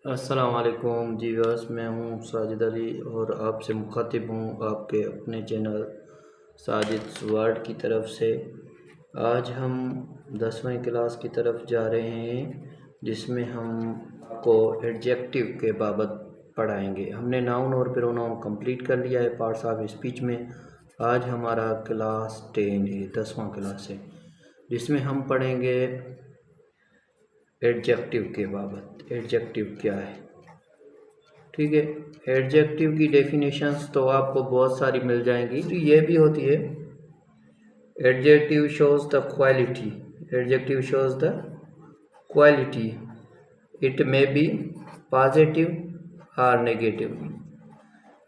अस्सलाम वालेकुम जी व्यूअर्स, मैं हूं साजिद अली और आपसे मुखातिब हूं आपके अपने चैनल साजिद वर्ड की तरफ से। आज हम 10वीं क्लास की तरफ जा रहे हैं जिसमें हम आपको एडजेक्टिव के बाबत पढ़ाएंगे। हमने नाउन और प्रोनाउन कंप्लीट कर लिया है पार्ट्स ऑफ स्पीच में। आज हमारा क्लास 10 है, 10वां क्लास है, जिसमें हम पढ़ेंगे एडजेक्टिव के बाबत। एडजेक्टिव क्या है, ठीक है। एडजेक्टिव की डेफिनेशंस तो आपको बहुत सारी मिल जाएंगी। तो ये भी होती है, adjective shows the quality. Adjective shows the quality, it may be positive और नेगेटिव।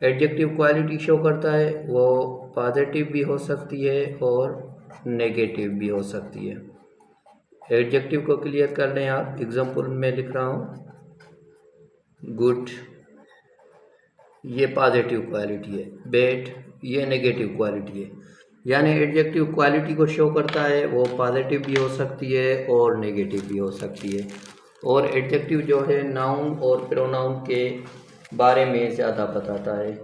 एडजेक्टिव क्वालिटी शो करता है, वो पॉजिटिव भी हो सकती है और नेगेटिव भी हो सकती है। एडजेक्टिव को क्लियर कर लें आप। एग्जाम्पल में लिख रहा हूँ, गुड ये पॉजिटिव क्वालिटी है, बैड ये नेगेटिव क्वालिटी है। यानी एडजेक्टिव क्वालिटी को शो करता है, वो पॉजिटिव भी हो सकती है और नेगेटिव भी हो सकती है। और एडजेक्टिव जो है नाउन और प्रोनाउन के बारे में ज़्यादा बताता है।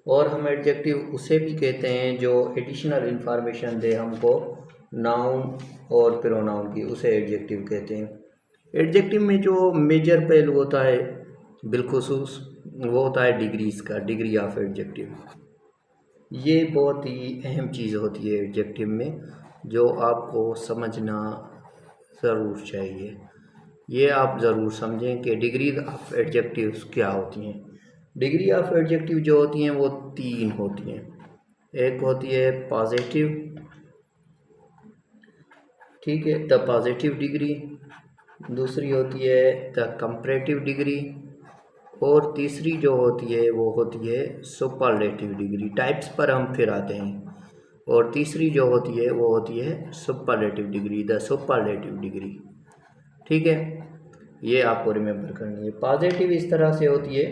और हम एडजेक्टिव उसे भी कहते हैं जो एडिशनल इंफॉर्मेशन दे हमको नाउन और प्रोनाउन की, उसे एडजेक्टिव कहते हैं। एडजेक्टिव में जो मेजर पहलू होता है बिलखुसूस, वो होता है डिग्रीज का, डिग्री ऑफ एडजेक्टिव। ये बहुत ही अहम चीज़ होती है एडजेक्टिव में, जो आपको समझना ज़रूर चाहिए। ये आप ज़रूर समझें कि डिग्री ऑफ एडजेक्टिव्स क्या होती हैं। डिग्री ऑफ एडजेक्टिव जो होती हैं वो 3 होती हैं। एक होती है पॉजिटिव, ठीक है, द पॉजिटिव डिग्री। दूसरी होती है द कंपैरेटिव डिग्री। और तीसरी जो होती है वो होती है सुपरलेटिव डिग्री। टाइप्स पर हम फिर आते हैं। और तीसरी जो होती है वो होती है superlative degree, the superlative degree, ठीक है। ये आपको रिमेंबर करनी है। पॉजिटिव इस तरह से होती है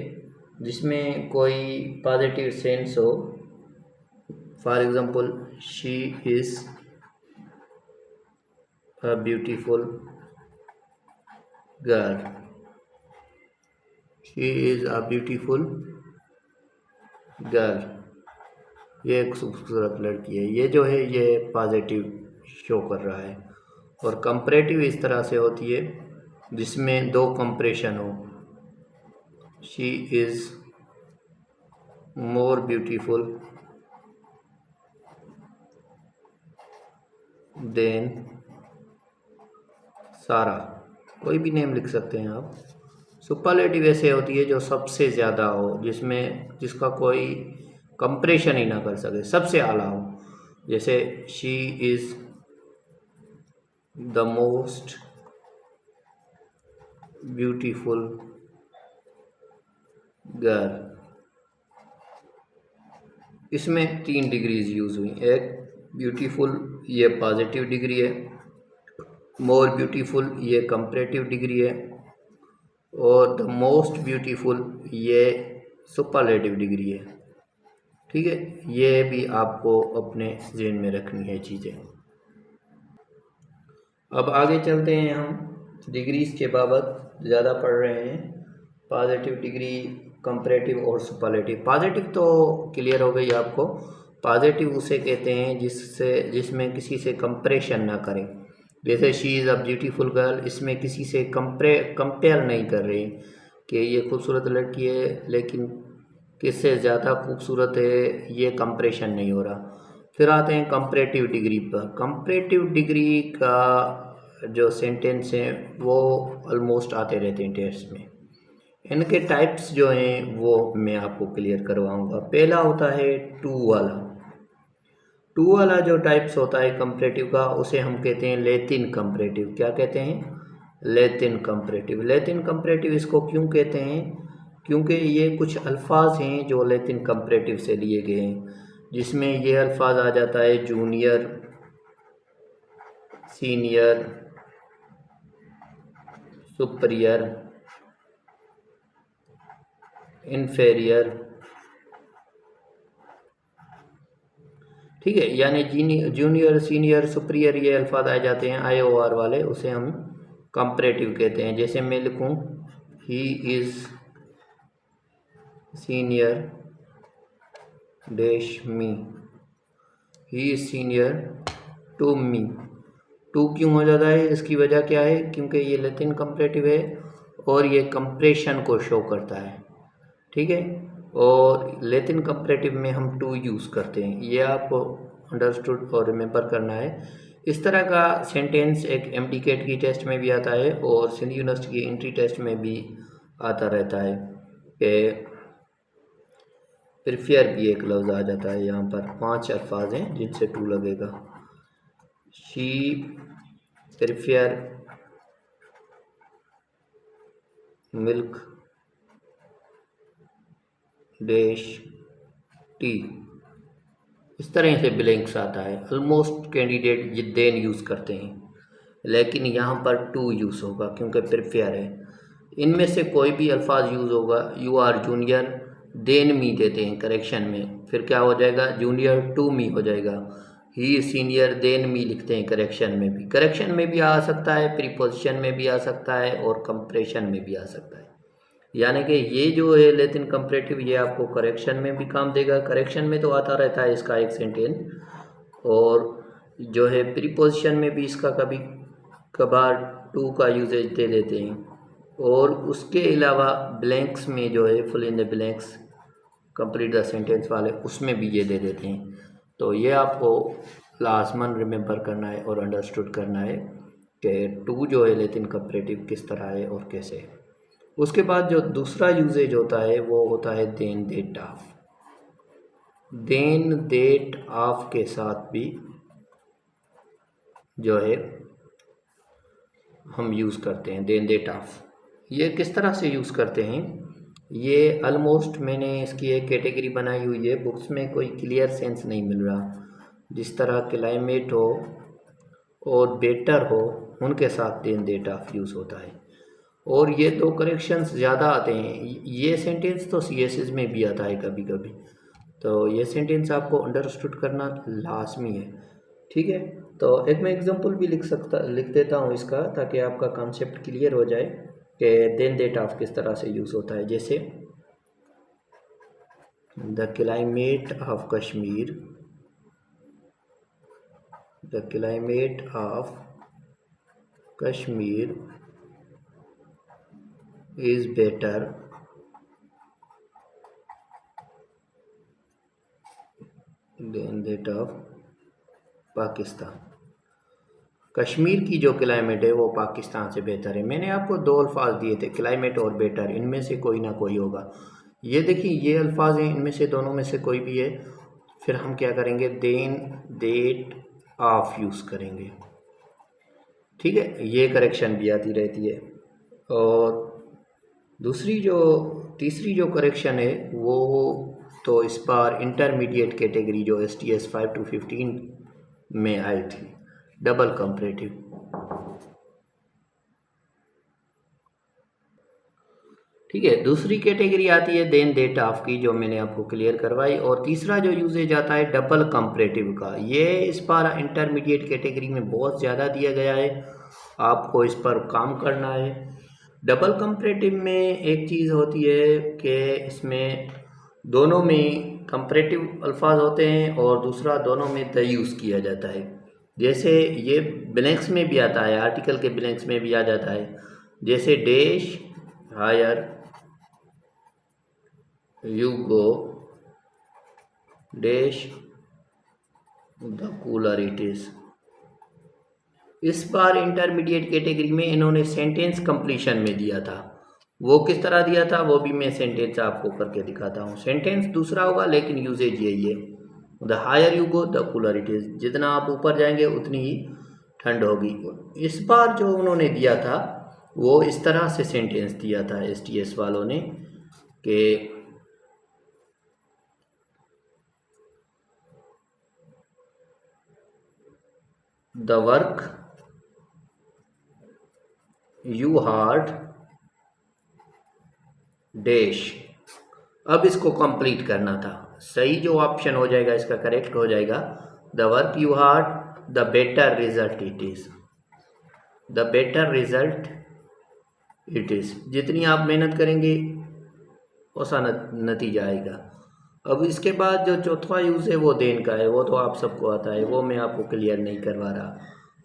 जिसमें कोई पॉजिटिव सेंस हो। For example, she is a beautiful girl. She is a beautiful girl, ये एक खूबसूरत लड़की है। ये जो है ये पॉजिटिव शो कर रहा है। और कंपैरेटिव इस तरह से होती है जिसमें 2 कंपैरिजन हो। She is more beautiful then सारा। कोई भी नेम लिख सकते हैं आप। सुपरलेटिव ऐसे होती है जो सबसे ज़्यादा हो, जिसका कोई कंपैरिजन ही ना कर सके, सबसे आला हो। जैसे she is the most beautiful girl. इसमें 3 डिग्रीज यूज़ हुई। एक ब्यूटीफुल, ये पॉजिटिव डिग्री है। मोर ब्यूटीफुल, ये कंपैरेटिव डिग्री है। और द मोस्ट ब्यूटीफुल, ये सुपरलेटिव डिग्री है, ठीक है। ये भी आपको अपने ज़हन में रखनी है चीज़ें। अब आगे चलते हैं, हम डिग्रीज के बाबत ज़्यादा पढ़ रहे हैं। पॉजिटिव डिग्री, कंपैरेटिव और सुपरलेटिव। पॉजिटिव तो क्लियर हो गई आपको। पॉजिटिव उसे कहते हैं जिसमें किसी से कंपैरिजन ना करें। जैसे she is a beautiful girl, इसमें किसी से कंपेयर नहीं कर रहे कि ये खूबसूरत लड़की है लेकिन किससे ज़्यादा खूबसूरत है, ये कंपैरिजन नहीं हो रहा। फिर आते हैं कंपैरेटिव डिग्री पर। कंपैरेटिव डिग्री का जो सेंटेंस है वो ऑलमोस्ट आते रहते हैं टेस्ट में। इनके टाइप्स जो हैं वो मैं आपको क्लियर करवाऊंगा। पहला होता है टू वाला। टू वाला जो टाइप्स होता है कंपैरेटिव का, उसे हम कहते हैं लैटिन कंपैरेटिव। क्या कहते हैं? Latin comparative. लैटिन कंपैरेटिव इसको क्यों कहते हैं? क्योंकि ये कुछ अल्फाज हैं जो लैटिन कंपैरेटिव से लिए गए हैं, जिसमें ये अल्फाज आ जाता है जूनियर, सीनियर, सुपीरियर, इन्फेरियर, ठीक है। यानी जूनियर, सीनियर, सुपीरियर ये अल्फाज आ जाते हैं IOR वाले, उसे हम कंपैरेटिव कहते हैं। जैसे मैं लिखूं he is senior dash me, he is senior to me. To क्यों हो जाता है, इसकी वजह क्या है, क्योंकि ये लेटिन कंपैरेटिव है और ये कंप्रेशन को शो करता है, ठीक है। और लेटिन कंपैरेटिव में हम टू यूज़ करते हैं, ये आपको अंडरस्टूड और रिमेंबर करना है। इस तरह का सेंटेंस एक एमडीकेट की टेस्ट में भी आता है और सिंध यूनिवर्सिटी की एंट्री टेस्ट में भी आता रहता है कि प्रिफेयर भी एक लफ्ज़ आ जाता है। यहाँ पर 5 अल्फाज हैं जिनसे टू लगेगा। She prefer milk dash T, इस तरह से ब्लैंक्स आता है। ऑलमोस्ट कैंडिडेट ये देन यूज़ करते हैं, लेकिन यहाँ पर टू यूज़ होगा क्योंकि प्रिफेयर है। इनमें से कोई भी अल्फाज यूज़ होगा, you are junior than me देते हैं करेक्शन में, फिर क्या हो जाएगा, जूनियर टू मी हो जाएगा। ही सीनियर देन मी लिखते हैं करेक्शन में भी, करेक्शन में भी आ सकता है, प्रीपोजिशन में भी आ सकता है और कंप्रेशन में भी आ सकता है। यानी कि ये जो है लेटिन कंपैरेटिव ये आपको करेक्शन में भी काम देगा, करेक्शन में तो आता रहता है इसका एक सेंटेंस, और जो है प्रीपोजिशन में भी इसका कभी कभार टू का यूजेज दे देते हैं, और उसके अलावा ब्लैंक्स में जो है full in the blanks complete the sentence वाले उसमें भी ये दे देते हैं। तो ये आपको लाजमन रिमेंबर करना है और अंडरस्टूड करना है कि टू जो है लेटिन कंपैरेटिव किस तरह है और कैसे है। उसके बाद जो दूसरा यूजेज होता है वो होता है then that of. Then that of के साथ भी जो है हम यूज़ करते हैं देन देट ऑफ। ये किस तरह से यूज़ करते हैं, ये ऑलमोस्ट मैंने इसकी एक कैटेगरी बनाई हुई है, बुक्स में कोई क्लियर सेंस नहीं मिल रहा। जिस तरह क्लाइमेट हो और बेटर हो उनके साथ देन देट ऑफ यूज़ होता है, और ये दो करेक्शंस ज़्यादा आते हैं। ये सेंटेंस तो सीएसएस में भी आता है कभी कभी, तो ये सेंटेंस आपको अंडरस्टूड करना लाजमी है, ठीक है। तो एक मैं एग्जांपल भी लिख देता हूँ इसका, ताकि आपका कॉन्सेप्ट क्लियर हो जाए कि देन देट ऑफ किस तरह से यूज़ होता है। जैसे the climate of Kashmir, the climate of Kashmir is better than that of Pakistan. Kashmir की जो क्लाइमेट है वो पाकिस्तान से बेहतर है। मैंने आपको दो अल्फाज दिए थे, क्लाइमेट और बेटर, इनमें से कोई ना कोई होगा। ये देखिए ये अल्फाज हैं, इनमें से दोनों में से कोई भी है, फिर हम क्या करेंगे, देन देट ऑफ यूज़ करेंगे, ठीक है। ये करेक्शन भी आती रहती है। और तीसरी जो करेक्शन है वो तो इस बार इंटरमीडिएट कैटेगरी जो STS 5 to 15 में आई थी, डबल कंपैरेटिव। ठीक है, दूसरी कैटेगरी आती है देन देट ऑफ की, जो मैंने आपको क्लियर करवाई। और तीसरा जो यूजेज आता है डबल कंपैरेटिव का, ये इस बार इंटरमीडिएट कैटेगरी में बहुत ज़्यादा दिया गया है, आपको इस पर काम करना है। डबल कंपैरेटिव में एक चीज़ होती है कि इसमें दोनों में कंपैरेटिव अल्फाज होते हैं और दूसरा दोनों में द यूज़ किया जाता है। जैसे ये ब्लैंक्स में भी आता है, आर्टिकल के ब्लैंक्स में भी आ जाता है। जैसे dash higher you go dash the cooler it is. इस बार इंटरमीडिएट कैटेगरी में इन्होंने सेंटेंस कंप्लीशन में दिया था, वो किस तरह दिया था वो भी मैं सेंटेंस आपको करके दिखाता हूँ। सेंटेंस दूसरा होगा लेकिन यूजेज यही है, the higher you go the cooler it is. जितना आप ऊपर जाएंगे उतनी ही ठंड होगी। इस बार जो उन्होंने दिया था वो इस तरह से सेंटेंस दिया था STS वालों ने कि the work you hard dash. अब इसको कंप्लीट करना था, सही जो ऑप्शन हो जाएगा इसका करेक्ट हो जाएगा the work you hard the better result it is, the better result it is. जितनी आप मेहनत करेंगे वैसा नतीजा आएगा। अब इसके बाद जो चौथा यूज़ है वो देन का है, वो तो आप सबको आता है, वो मैं आपको क्लियर नहीं करवा रहा।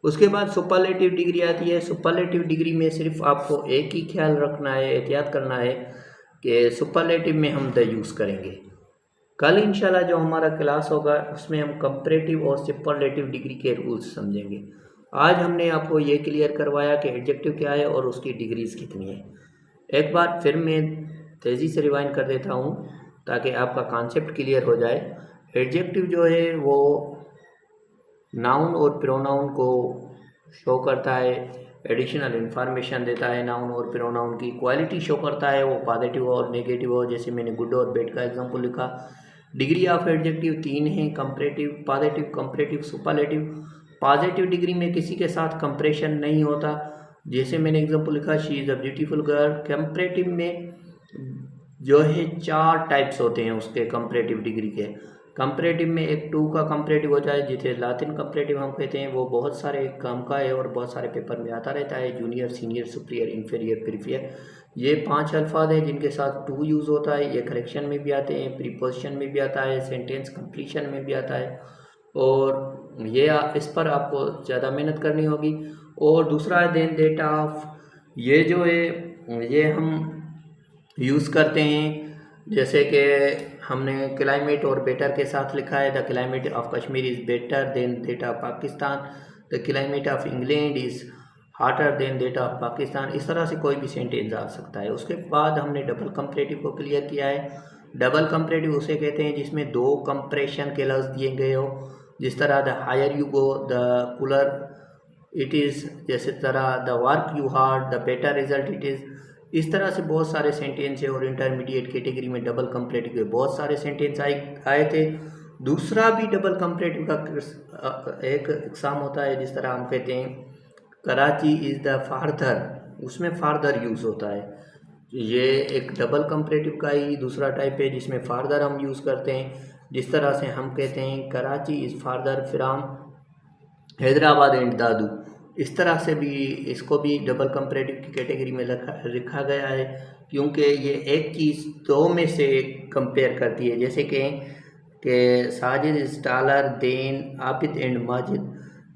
उसके बाद सुपरलेटिव डिग्री आती है। सुपरलेटिव डिग्री में सिर्फ आपको एक ही ख्याल रखना है, एहतियात करना है कि सुपरलेटिव में हम द यूज़ करेंगे। कल इंशाल्लाह जो हमारा क्लास होगा उसमें हम कंपैरेटिव और सुपरलेटिव डिग्री के रूल्स समझेंगे। आज हमने आपको ये क्लियर करवाया कि एडजेक्टिव क्या है और उसकी डिग्रीज़ कितनी है। एक बार फिर मैं तेज़ी से रिवाइंड कर देता हूँ ताकि आपका कॉन्सेप्ट क्लियर हो जाए। एडजेक्टिव जो है वो नाउन और प्रोनाउन को शो करता है, एडिशनल इन्फॉर्मेशन देता है नाउन और प्रोनाउन की, क्वालिटी शो करता है वो पॉजिटिव और नेगेटिव हो, जैसे मैंने गुड और बैड का एग्जांपल लिखा। डिग्री ऑफ एडजेक्टिव 3 है, comparative, positive, comparative, superlative. Positive degree में किसी के साथ कंपैरिजन नहीं होता, जैसे मैंने एग्जांपल लिखा she is a beautiful girl. Comparative में जो है 4 टाइप्स होते हैं उसके कंपैरेटिव डिग्री के। कंपैरेटिव में एक 2 का कंपैरेटिव होता है जिसे लातिन कंपैरेटिव हम कहते हैं, वो बहुत सारे काम का है और बहुत सारे पेपर में आता रहता है। जूनियर, सीनियर, सुपीरियर, इन्फीरियर, पेरिफेरियर, ये 5 अल्फाज हैं जिनके साथ 2 यूज़ होता है। ये करेक्शन में भी आते हैं, प्रीपोजिशन में भी आता है, सेंटेंस कंप्लीशन में भी आता है, और ये इस पर आपको ज़्यादा मेहनत करनी होगी। और दूसरा है देन देट ऑफ, ये जो है ये हम यूज़ करते हैं, जैसे कि हमने क्लाइमेट और बेटर के साथ लिखा है, the climate of Kashmir is better than that of Pakistan, the climate of England is hotter than that of Pakistan. इस तरह से कोई भी सेंटेंस आ सकता है। उसके बाद हमने डबल कंपैरेटिव को क्लियर किया है। डबल कंपैरेटिव उसे कहते हैं जिसमें 2 कंपैरिजन के लफ्ज़ दिए गए हो, जिस तरह the higher you go the cooler it is, जैसे तरह the work you hard the better result it is. इस तरह से बहुत सारे सेंटेंस है, और इंटरमीडिएट कैटेगरी में डबल कंपैरेटिव के बहुत सारे सेंटेंस आए थे। दूसरा भी डबल कंपैरेटिव का एक एग्जाम होता है, जिस तरह हम कहते हैं कराची इज़ द फार्दर, उसमें फार्दर यूज़ होता है। ये एक डबल कंपैरेटिव का ही दूसरा टाइप है जिसमें फार्दर हम यूज़ करते हैं। जिस तरह से हम कहते हैं Karachi is farther from Hyderabad and Dadu, इस तरह से भी इसको भी डबल कंपैरेटिव की कैटेगरी में लिखा गया है, क्योंकि ये एक चीज़ 2 में से कंपेयर करती है। जैसे कि Sajid is taller than Abid and Majid,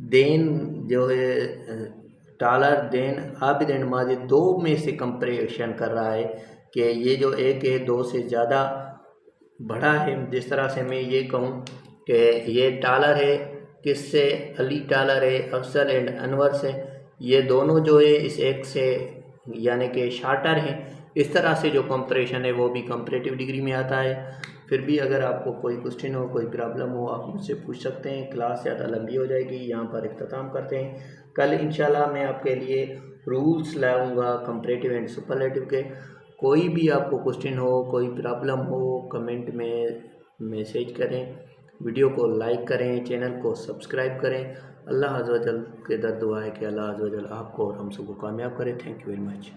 then जो है taller than Abid and Majid 2 में से कंपैरिजन कर रहा है कि ये जो एक है 2 से ज़्यादा बड़ा है। जिस तरह से मैं ये कहूँ कि ये टालर है किससे, अली टालर है अफजल एंड अनवर से, ये दोनों जो है इस एक से यानी कि शार्टर हैं। इस तरह से जो कंपैरिजन है वो भी कंपैरेटिव डिग्री में आता है। फिर भी अगर आपको कोई क्वेश्चन हो, कोई प्रॉब्लम हो, आप मुझसे पूछ सकते हैं। क्लास ज़्यादा लंबी हो जाएगी, यहाँ पर इख्तिताम करते हैं। कल इंशाल्लाह मैं आपके लिए रूल्स लाऊंगा कंपैरेटिव एंड सुपरलेटिव के। कोई भी आपको क्वेश्चन हो, कोई प्रॉब्लम हो, कमेंट में मैसेज करें, वीडियो को लाइक करें, चैनल को सब्सक्राइब करें। अल्लाह अज़्ज़ व जल के दर दुआ है कि अल्लाह अज़्ज़ व जल आपको और हम सबको कामयाब करें। Thank you very much.